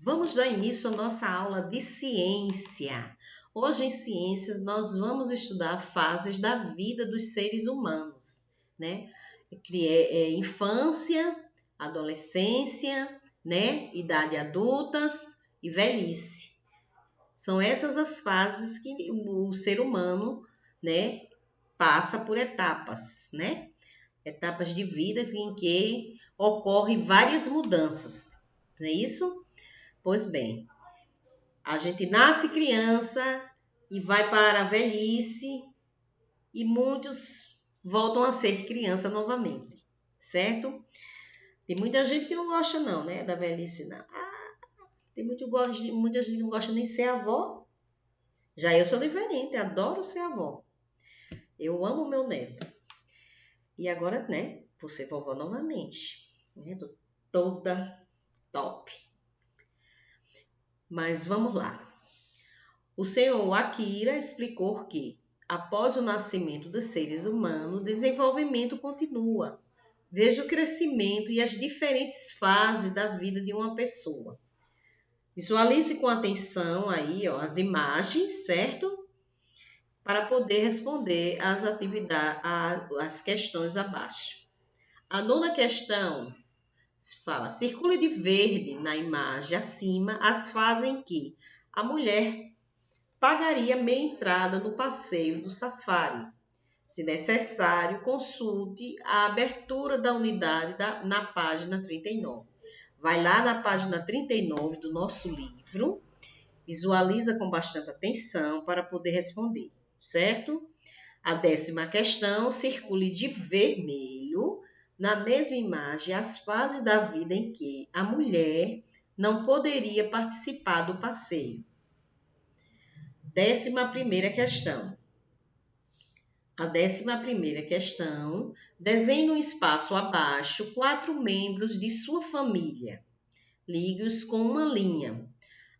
Vamos dar início à nossa aula de ciência. Hoje, em ciências, nós vamos estudar fases da vida dos seres humanos, né? Infância, adolescência, né? Idade adultas e velhice. São essas as fases que o ser humano, né, passa por etapas, né? Etapas de vida em que ocorrem várias mudanças, não é isso? Pois bem, a gente nasce criança e vai para a velhice e muitos voltam a ser criança novamente, certo? Tem muita gente que não gosta não, né, da velhice não. Tem muita gente que não gosta nem de ser avó. Já eu sou diferente, adoro ser avó. Eu amo meu neto. E agora, né, vou ser vovó novamente. Né? Tô toda top. Mas vamos lá. O senhor Akira explicou que, após o nascimento dos seres humanos, o desenvolvimento continua. Veja o crescimento e as diferentes fases da vida de uma pessoa. Visualize com atenção aí, ó, as imagens, certo? Para poder responder às atividades, às questões abaixo. A nona questão fala: circule de verde na imagem acima as fases em que a mulher pagaria meia entrada no passeio do safari. Se necessário, consulte a abertura da unidade na página 39. Vai lá na página 39 do nosso livro, visualiza com bastante atenção para poder responder, certo? A 10ª questão, circule de vermelho na mesma imagem as fases da vida em que a mulher não poderia participar do passeio. 11ª questão. A 11ª questão, desenhe no espaço abaixo 4 membros de sua família. Ligue-os com uma linha.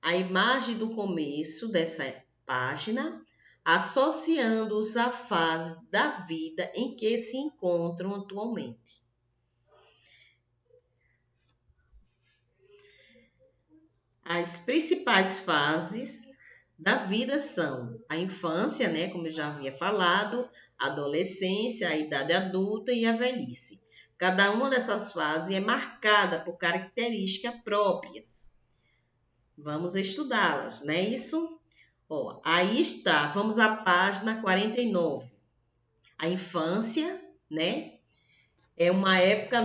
A imagem do começo dessa página, associando-os à fase da vida em que se encontram atualmente. As principais fases da vida são a infância, né, como eu já havia falado, a adolescência, a idade adulta e a velhice. Cada uma dessas fases é marcada por características próprias. Vamos estudá-las, não é isso? Ó, aí está, vamos à página 49. A infância, né, é uma época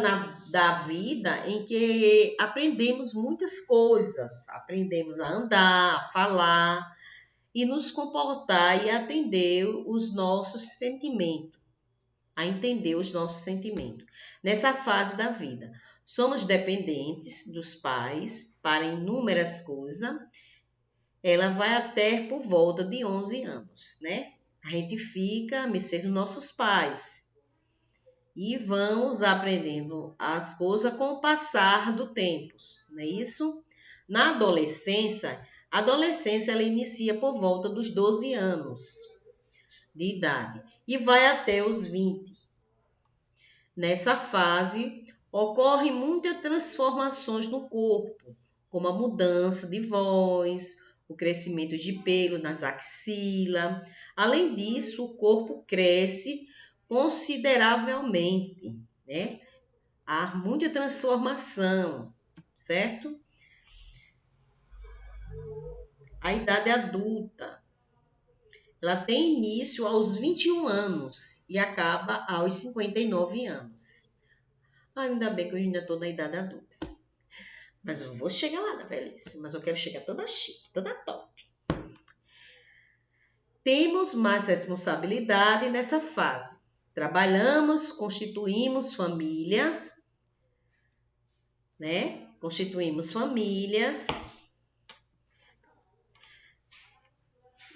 da vida em que aprendemos muitas coisas. Aprendemos a andar, a falar e nos comportar e atender os nossos sentimentos. A entender os nossos sentimentos. Nessa fase da vida, somos dependentes dos pais para inúmeras coisas. Ela vai até por volta de 11 anos, né? A gente fica a mercê dos nossos pais. E vamos aprendendo as coisas com o passar do tempo, não é isso? Na adolescência, ela inicia por volta dos 12 anos de idade e vai até os 20. Nessa fase, ocorrem muitas transformações no corpo, como a mudança de voz, o crescimento de pelo nas axilas. Além disso, o corpo cresce consideravelmente, né? Há muita transformação, certo? A idade adulta, ela tem início aos 21 anos e acaba aos 59 anos. Ainda bem que eu ainda estou na idade adulta. Mas eu vou chegar lá na velhice, mas eu quero chegar toda chique, toda top. Temos mais responsabilidade nessa fase. Trabalhamos, constituímos famílias, né? Constituímos famílias.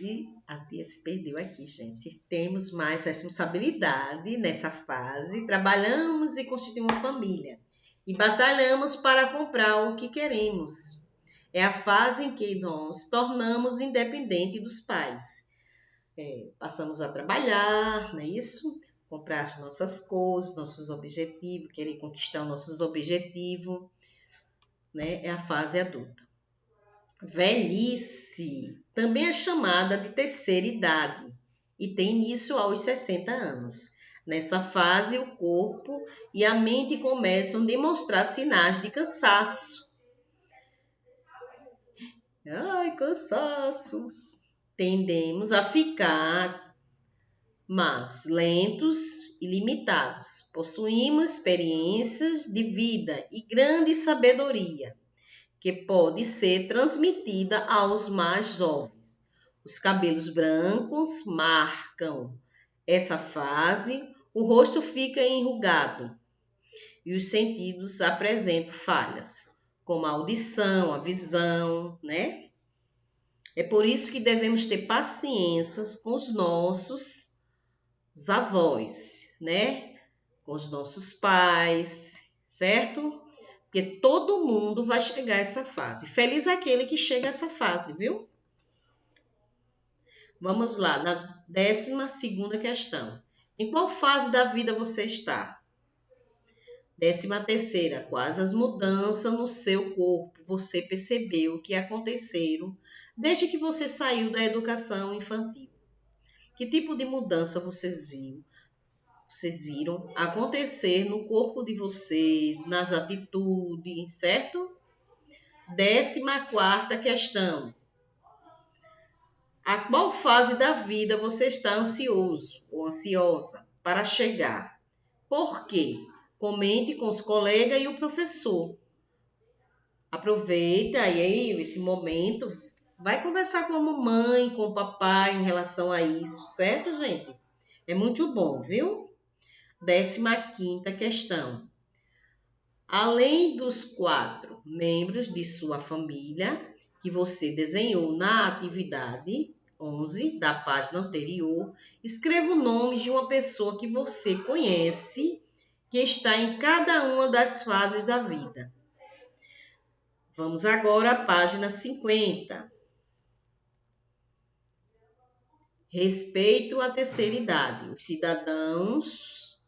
E a tia se perdeu aqui, gente. Temos mais responsabilidade nessa fase. Trabalhamos e constituímos família. E batalhamos para comprar o que queremos. É a fase em que nós tornamos independente dos pais. Passamos a trabalhar, não é isso? Comprar nossas coisas, nossos objetivos, querer conquistar nossos objetivos, né? É a fase adulta. Velhice também é chamada de terceira idade e tem início aos 60 anos. Nessa fase, o corpo e a mente começam a demonstrar sinais de cansaço. Ai, cansaço! Tendemos a ficar mais lentos e limitados. Possuímos experiências de vida e grande sabedoria, que pode ser transmitida aos mais jovens. Os cabelos brancos marcam essa fase, o rosto fica enrugado e os sentidos apresentam falhas, como a audição, a visão, né? É por isso que devemos ter paciência com os nossos avós, né? Com os nossos pais, certo? Porque todo mundo vai chegar a essa fase. Feliz aquele que chega a essa fase, viu? Vamos lá, na 12ª questão. Em qual fase da vida você está? 13ª, quais as mudanças no seu corpo você percebeu que aconteceram desde que você saiu da educação infantil? Que tipo de mudança vocês viram acontecer no corpo de vocês, nas atitudes, certo? 14ª questão. A qual fase da vida você está ansioso ou ansiosa para chegar? Por quê? Comente com os colegas e o professor. Aproveita aí esse momento, vai conversar com a mamãe, com o papai em relação a isso, certo, gente? É muito bom, viu? 15ª questão. Além dos 4 membros de sua família que você desenhou na atividade 11 da página anterior, escreva o nome de uma pessoa que você conhece que está em cada uma das fases da vida. Vamos agora à página 50. Respeito à terceira idade. Os cidadãos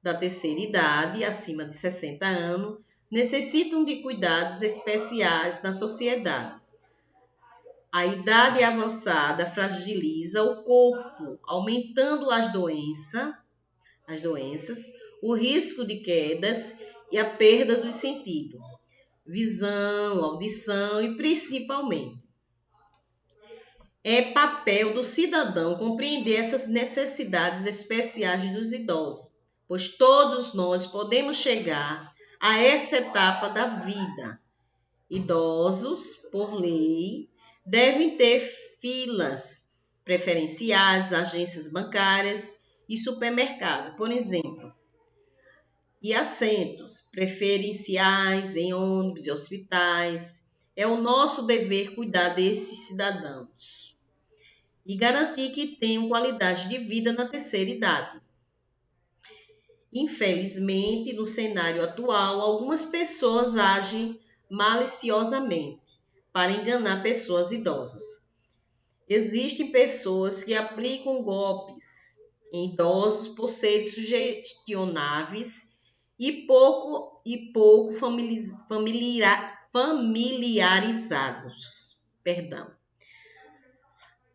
da terceira idade, acima de 60 anos, necessitam de cuidados especiais na sociedade. A idade avançada fragiliza o corpo, aumentando as doenças, o risco de quedas e a perda do sentido, visão, audição e principalmente. É papel do cidadão compreender essas necessidades especiais dos idosos, pois todos nós podemos chegar a essa etapa da vida. Idosos, por lei, devem ter filas preferenciais, agências bancárias e supermercado, por exemplo, e assentos preferenciais em ônibus e hospitais. É o nosso dever cuidar desses cidadãos e garantir que tenham qualidade de vida na terceira idade. Infelizmente, no cenário atual, algumas pessoas agem maliciosamente para enganar pessoas idosas. Existem pessoas que aplicam golpes em idosos por serem sugestionáveis e pouco familiarizados,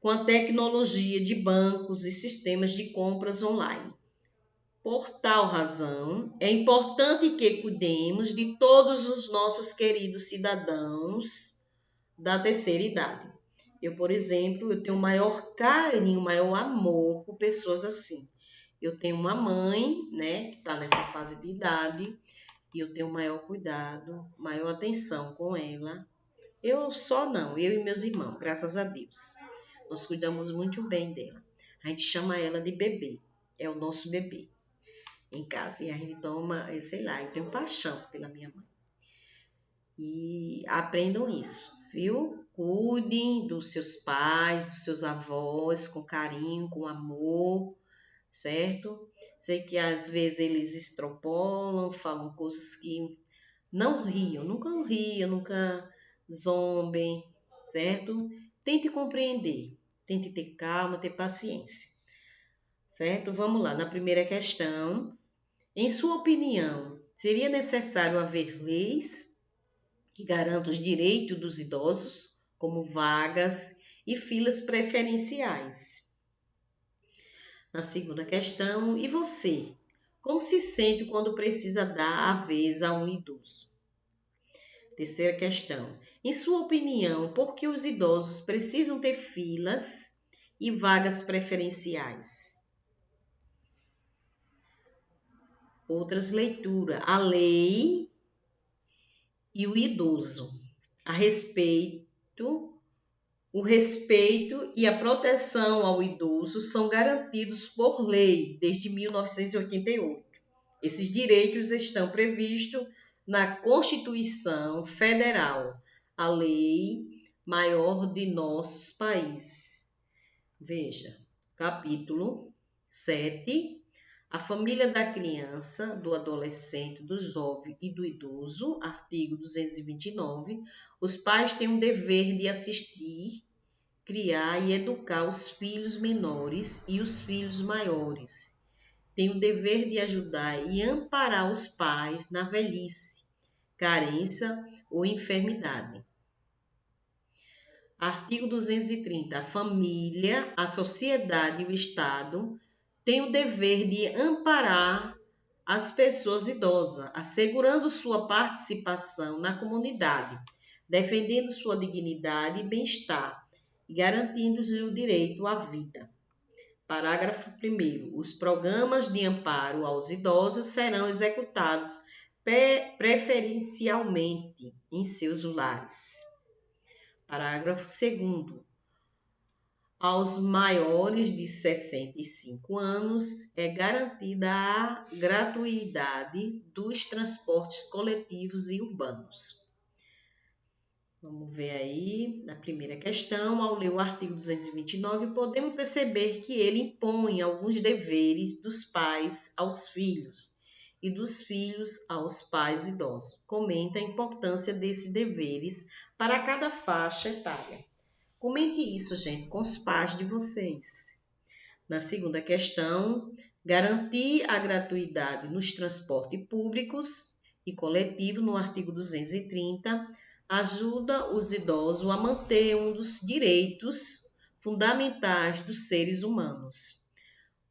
com a tecnologia de bancos e sistemas de compras online. Por tal razão, é importante que cuidemos de todos os nossos queridos cidadãos da terceira idade. Eu, por exemplo, eu tenho maior carinho, maior amor por pessoas assim. Eu tenho uma mãe, né, que está nessa fase de idade, e eu tenho maior cuidado, maior atenção com ela. Eu e meus irmãos, graças a Deus. Nós cuidamos muito bem dela. A gente chama ela de bebê, é o nosso bebê em casa. E a gente toma, sei lá, eu tenho paixão pela minha mãe. E aprendam isso, viu? Cuidem dos seus pais, dos seus avós, com carinho, com amor, certo? Sei que às vezes eles extrapolam, falam coisas que não riam, nunca zombem, certo? Tente compreender, tente ter calma, ter paciência, certo? Vamos lá, na primeira questão. Em sua opinião, seria necessário haver leis que garantam os direitos dos idosos como vagas e filas preferenciais. Na segunda questão, e você? Como se sente quando precisa dar a vez a um idoso? Terceira questão. Em sua opinião, por que os idosos precisam ter filas e vagas preferenciais? Outras leituras. A lei e o idoso. O respeito e a proteção ao idoso são garantidos por lei desde 1988. Esses direitos estão previstos na Constituição Federal, a lei maior de nossos países. Veja, capítulo 7. A família da criança, do adolescente, do jovem e do idoso, artigo 229, os pais têm o dever de assistir, criar e educar os filhos menores e os filhos maiores. Têm o dever de ajudar e amparar os pais na velhice, carência ou enfermidade. Artigo 230. A família, a sociedade e o Estado têm o dever de amparar as pessoas idosas, assegurando sua participação na comunidade, defendendo sua dignidade e bem-estar e garantindo-lhes o direito à vida. Parágrafo 1º. Os programas de amparo aos idosos serão executados preferencialmente em seus lares. Parágrafo 2º. Aos maiores de 65 anos é garantida a gratuidade dos transportes coletivos e urbanos. Vamos ver aí, na primeira questão, ao ler o artigo 229, podemos perceber que ele impõe alguns deveres dos pais aos filhos e dos filhos aos pais idosos. Comenta a importância desses deveres para cada faixa etária. Comente isso, gente, com os pais de vocês. Na segunda questão, garantir a gratuidade nos transportes públicos e coletivos, no artigo 230, ajuda os idosos a manter um dos direitos fundamentais dos seres humanos,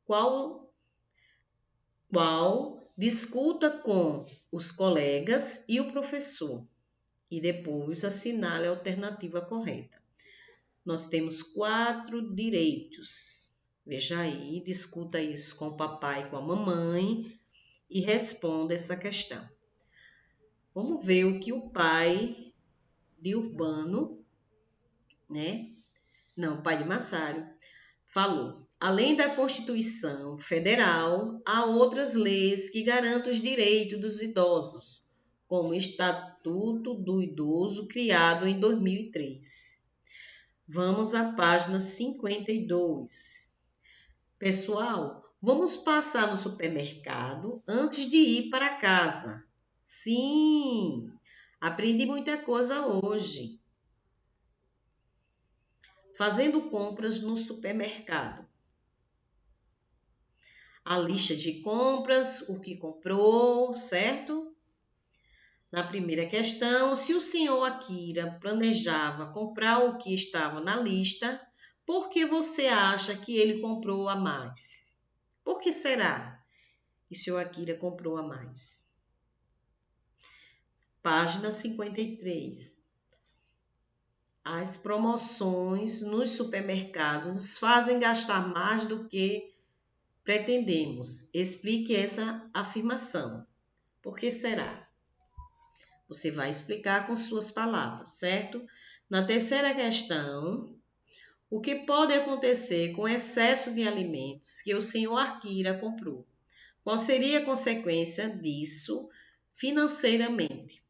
qual discuta com os colegas e o professor e depois assinale a alternativa correta. Nós temos 4 direitos. Veja aí, discuta isso com o papai e com a mamãe e responda essa questão. Vamos ver o que o pai de Urbano, o pai de Massário, falou. Além da Constituição Federal, há outras leis que garantem os direitos dos idosos, como o Estatuto do Idoso, criado em 2003. Vamos à página 52. Pessoal, vamos passar no supermercado antes de ir para casa. Sim, aprendi muita coisa hoje. Fazendo compras no supermercado. A lista de compras, o que comprou, certo? Na primeira questão, se o senhor Akira planejava comprar o que estava na lista, por que você acha que ele comprou a mais? Por que será que o senhor Akira comprou a mais? Página 53. As promoções nos supermercados nos fazem gastar mais do que pretendemos. Explique essa afirmação. Por que será? Você vai explicar com suas palavras, certo? Na terceira questão, o que pode acontecer com o excesso de alimentos que o senhor Akira comprou? Qual seria a consequência disso financeiramente?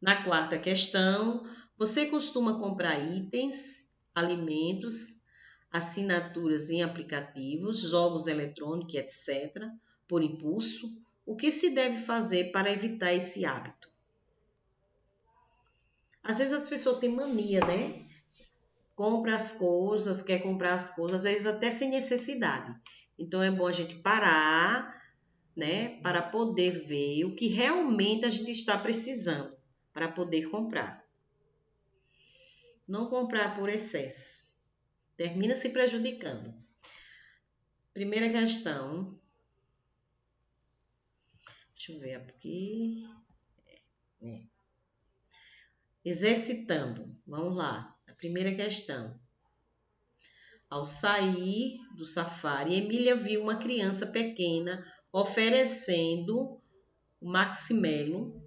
Na quarta questão, você costuma comprar itens, alimentos, assinaturas em aplicativos, jogos eletrônicos, etc., por impulso? O que se deve fazer para evitar esse hábito? Às vezes as pessoas têm mania, né? Compra as coisas, quer comprar as coisas, às vezes até sem necessidade. Então é bom a gente parar, né? Para poder ver o que realmente a gente está precisando para poder comprar. Não comprar por excesso. Termina se prejudicando. Primeira questão. Deixa eu ver aqui. Exercitando. Vamos lá. A primeira questão. Ao sair do safari, Emília viu uma criança pequena oferecendo o Maximelo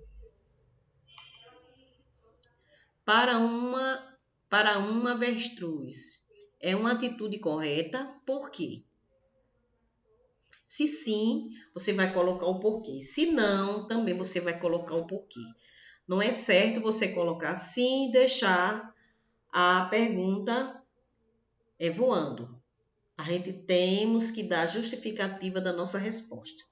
para uma avestruz. É uma atitude correta? Por quê? Se sim, você vai colocar o porquê. Se não, também você vai colocar o porquê. Não é certo você colocar sim e deixar a pergunta voando. A gente temos que dar a justificativa da nossa resposta,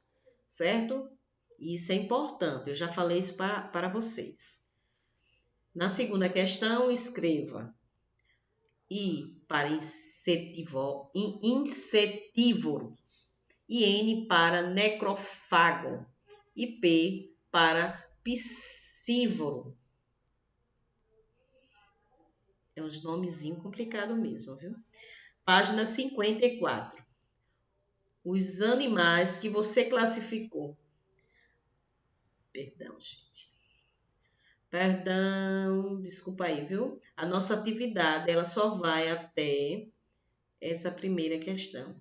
certo? Isso é importante, eu já falei isso para vocês. Na segunda questão, escreva I para insetívoro e N para necrófago e P para piscívoro. É uns nomezinhos complicados mesmo, viu? Página 54. Os animais que você classificou. Perdão, gente. Perdão, desculpa aí, viu? A nossa atividade, ela só vai até essa primeira questão.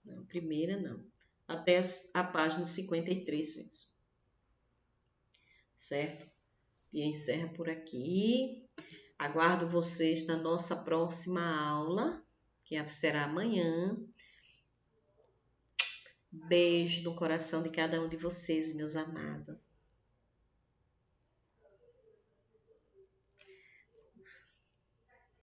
Não, primeira não. Até a página 53 mesmo. Certo? E encerra por aqui. Aguardo vocês na nossa próxima aula, que será amanhã. Beijo no coração de cada um de vocês, meus amados.